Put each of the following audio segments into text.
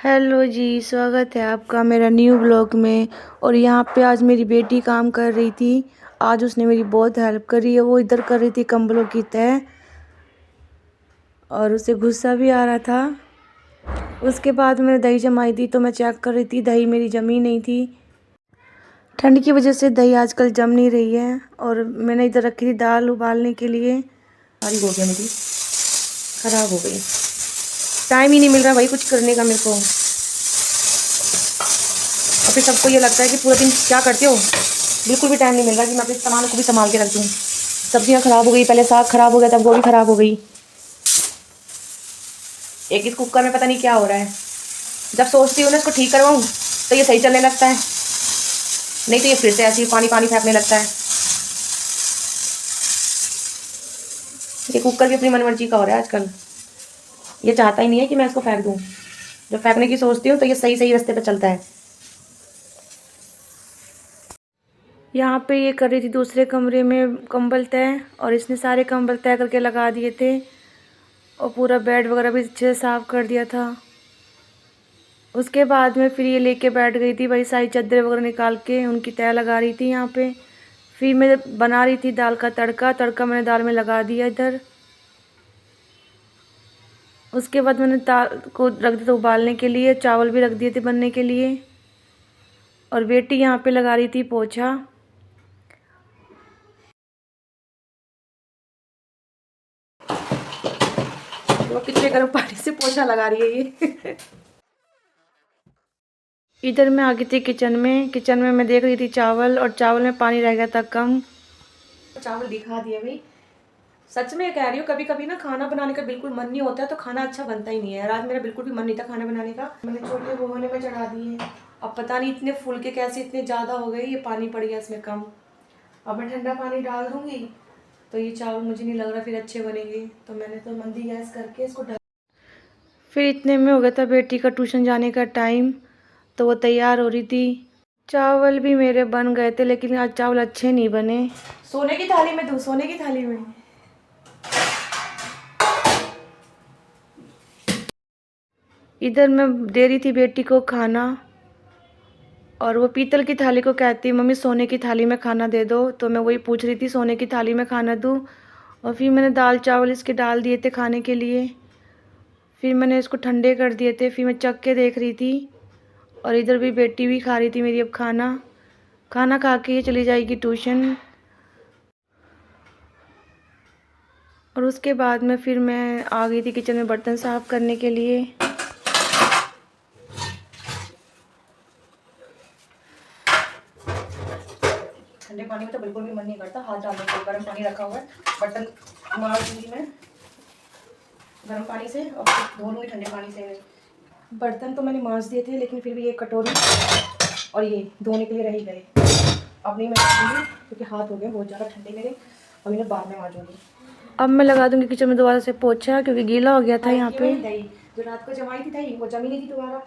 Hello जी, स्वागत है आपका मेरा न्यू ब्लॉग में। और यहाँ पे आज मेरी बेटी काम कर रही थी। आज उसने मेरी बहुत हेल्प करी है। वो इधर कर रही थी कंबलों की तह और उसे गुस्सा भी आ रहा था। उसके बाद मैंने दही जमाई थी तो मैं चेक कर रही थी, दही मेरी जमी नहीं थी। ठंड की वजह से दही आजकल जम नहीं रही है। और मैंने इधर रखी थी दाल उबालने के लिए। सारी हो गया, मेरी ख़राब हो गई। टाइम ही नहीं मिल रहा भाई कुछ करने का मेरे को। और फिर सबको ये लगता है कि पूरा दिन क्या करते हो। बिल्कुल भी टाइम नहीं मिल रहा कि मैं अपने सामान को भी संभाल के रख दूँ। सब्जियां ख़राब हो गई, पहले साग ख़राब हो गया, तब गोभी ख़राब हो गई। एक इस कुकर में पता नहीं क्या हो रहा है। जब सोचती हूँ ना इसको ठीक करवाऊँ तो ये सही चलने लगता है, नहीं तो ये फिर से ऐसे ही पानी पानी फेंकने लगता है। ये कुकर भी अपनी मनमर्जी का हो रहा है आजकल। ये चाहता ही नहीं है कि मैं इसको फेंक दूँ। जब फेंकने की सोचती हूँ तो ये सही सही रास्ते पर चलता है। यहाँ पे ये कर रही थी दूसरे कमरे में कंबल तय, और इसने सारे कंबल तय करके लगा दिए थे और पूरा बेड वगैरह भी अच्छे से साफ़ कर दिया था। उसके बाद में फिर ये लेके बैठ गई थी भाई, सारी चादरें वगैरह निकाल के उनकी तय लगा रही थी यहाँ पे। फिर मैं बना रही थी दाल का तड़का। तड़का मैंने दाल में लगा दिया इधर। उसके बाद मैंने दाल को रख दिया था उबालने के लिए, चावल भी रख दिए थे बनने के लिए। और बेटी यहाँ पे लगा रही थी पोछा। वो कितने गर्म पानी से पोछा लगा रही है ये। इधर मैं आ गई थी किचन में। किचन में मैं देख रही थी चावल, और चावल में पानी रह गया था कम। चावल दिखा दिए भाई। सच में कह रही हूँ, कभी कभी ना खाना बनाने का बिल्कुल मन नहीं होता है तो खाना अच्छा बनता ही नहीं है। आज मेरा बिल्कुल भी मन नहीं था खाना बनाने का। मैंने छोटे भगोने में चढ़ा दिए। अब पता नहीं इतने फूल के कैसे इतने ज़्यादा हो गए, ये पानी पड़ गया इसमें कम। अब मैं ठंडा पानी डाल दूँगी तो ये चावल मुझे नहीं लग रहा फिर अच्छे बनेंगे। तो मैंने तो मंदी गैस करके इसको फिर इतने में हो गया था बेटी का ट्यूशन जाने का टाइम। तो वो तैयार हो रही थी। चावल भी मेरे बन गए थे लेकिन आज चावल अच्छे नहीं बने। सोने की थाली में दूँ, सोने की थाली में। इधर मैं दे रही थी बेटी को खाना, और वो पीतल की थाली को कहती मम्मी सोने की थाली में खाना दे दो। तो मैं वही पूछ रही थी सोने की थाली में खाना दूँ। और फिर मैंने दाल चावल इसके डाल दिए थे खाने के लिए। फिर मैंने इसको ठंडे कर दिए थे। फिर मैं चख के देख रही थी, और इधर भी बेटी भी खा रही थी मेरी। अब खाना खाना खा के ये चली जाएगी ट्यूशन। और उसके बाद में फिर मैं आ गई थी किचन में बर्तन साफ़ करने के लिए। ठंडे पानी में तो बिल्कुल भी मन नहीं करता हाथ डालने के। गर्म पानी रखा हुआ है, बर्तन मार दूँगी मैं गर्म पानी से और धो लूँगी ठंडे पानी से। बर्तन तो मैंने मांज दिए थे लेकिन फिर भी एक कटोरी और ये धोने के लिए रह ही गए। अब नहीं मैं मांजूंगी क्योंकि हाथ हो गए बहुत ज़्यादा ठंडे मेरे। अभी मैं बाद में मांजूंगी। अब मैं लगा दूंगी किचन में दोबारा से पोछा क्योंकि गीला हो गया था यहाँ पे। दही जो रात को जमाई थी दही वो जमी नहीं थी दोबारा,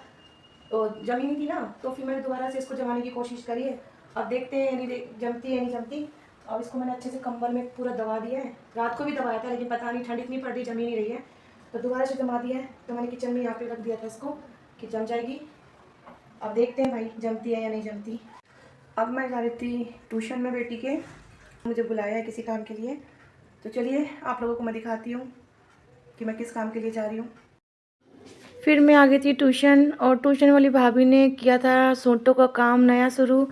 तो जमी नहीं थी ना, तो फिर मैंने दोबारा से इसको जमाने की कोशिश करी है। अब देखते हैं नहीं जमती है नहीं जमती। अब इसको मैंने अच्छे से कंबल में पूरा दबा दिया है। रात को भी दबाया था लेकिन पता नहीं ठंड इतनी पड़ रही जमी नहीं रही है, तो दोबारा से जमा दिया है। तो मैंने किचन में यहाँ पे रख दिया था इसको कि जम जाएगी। अब देखते हैं भाई जमती है या नहीं जमती। अब मैं जा रही थी ट्यूशन में बेटी के, मुझे बुलाया है किसी काम के लिए। तो चलिए आप लोगों को मैं दिखाती हूँ कि मैं किस काम के लिए जा रही हूँ। फिर मैं आ गई थी ट्यूशन, और ट्यूशन वाली भाभी ने किया था सूटों का काम नया शुरू।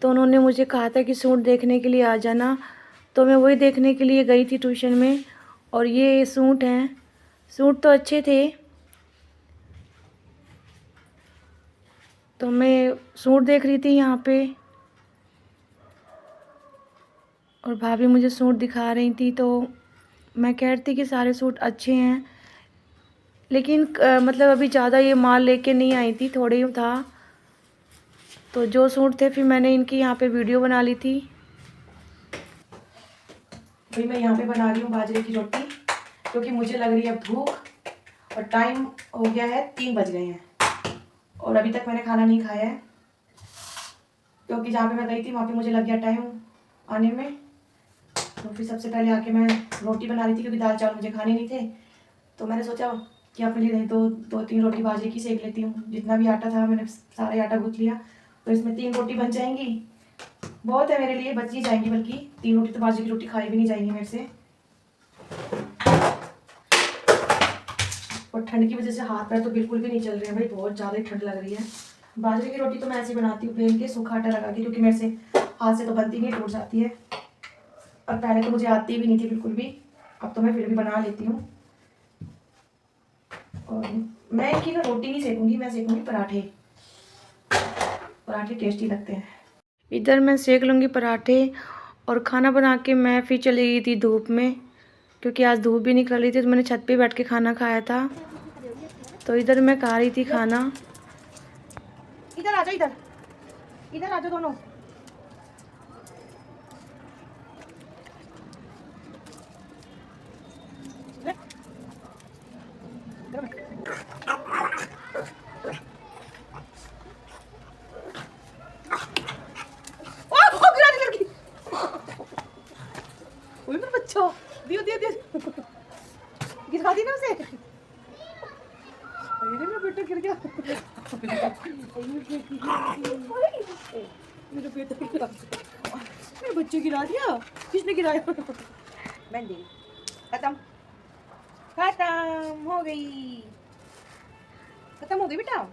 तो उन्होंने मुझे कहा था कि सूट देखने के लिए आ जाना। तो मैं वही देखने के लिए गई थी ट्यूशन में। और ये सूट हैं, सूट तो अच्छे थे। तो मैं सूट देख रही थी यहाँ पे, और भाभी मुझे सूट दिखा रही थी। तो मैं कह रही थी कि सारे सूट अच्छे हैं, लेकिन मतलब अभी ज़्यादा ये माल लेके नहीं आई थी, थोड़े ही था। तो जो सूट थे फिर मैंने इनकी यहाँ पे वीडियो बना ली थी। भाई मैं यहाँ पे बना रही हूँ बाजरे की रोटी क्योंकि मुझे लग रही है अब भूख, और टाइम हो गया है 3 बज गए हैं और अभी तक मैंने खाना नहीं खाया है क्योंकि जहाँ पे मैं गई थी वहाँ पे मुझे लग गया टाइम आने में। तो फिर सबसे पहले आके मैं रोटी बना रही थी क्योंकि दाल चावल मुझे खाने नहीं थे। तो मैंने सोचा कि अपने लिए दो तीन रोटी बाजरे की सेक लेती हूँ। जितना भी आटा था मैंने सारा आटा गूँथ लिया, तो इसमें 3 रोटी बन जाएंगी, बहुत है मेरे लिए, बच ही जाएंगी। बल्कि 3 रोटी तो बाजरे की रोटी खाई भी नहीं जाएंगी मेरे से। और ठंड की वजह से हाथ पैर तो बिल्कुल भी नहीं चल रहे हैं भाई, बहुत ज़्यादा ही ठंड लग रही है। बाजरे की रोटी तो मैं ऐसे बनाती हूँ बेल के, सूखा आटा लगा के, क्योंकि मेरे से हाथ से तो बनती नहीं, टूट जाती है। और पहले तो मुझे आती भी नहीं थी बिल्कुल भी, अब तो मैं फिर भी बना लेती हूँ। और मैं इनकी ना रोटी नहीं सेकूंगी, मैं सेकूंगी पराठे। पराठे टेस्टी लगते हैं। इधर मैं सेक लूँगी पराठे, और खाना बना के मैं फिर चली गई थी धूप में, क्योंकि आज धूप भी निकल रही थी। तो मैंने छत पे बैठ के खाना खाया था। तो इधर मैं खा रही थी खाना। इधर आ जाओ, इधर आ जाओ दोनों। बच्चों दियो दियो दियो, गिरा दी ना उसे। अरे मेरा बेटा गिर गया, मेरा बेटा गिरा, मेरे बच्चे गिरा दिया। किसने गिराया? मैंने। खत्म खत्म हो गई, खत्म हो गई बेटा।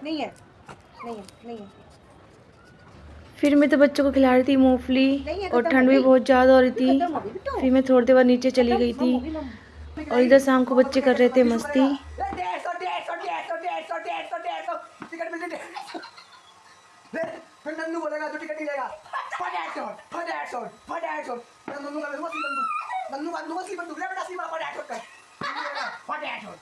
नहीं है, नहीं है, नहीं है। फिर मैं तो बच्चों को खिला रही थी मूंगफली, और ठंड भी बहुत ज़्यादा हो रही थी। फिर मैं थोड़ी देर बाद नीचे चली गई थी, और इधर शाम को बच्चे कर रहे थे मस्ती। फिर नन्नू बोलेगा जो टिकट नहीं लेगा, नन्नू का मछली बंदूक, नन्नू का मछली बंदूक ले बेटा, सीमा फटाफट कर, फटाफट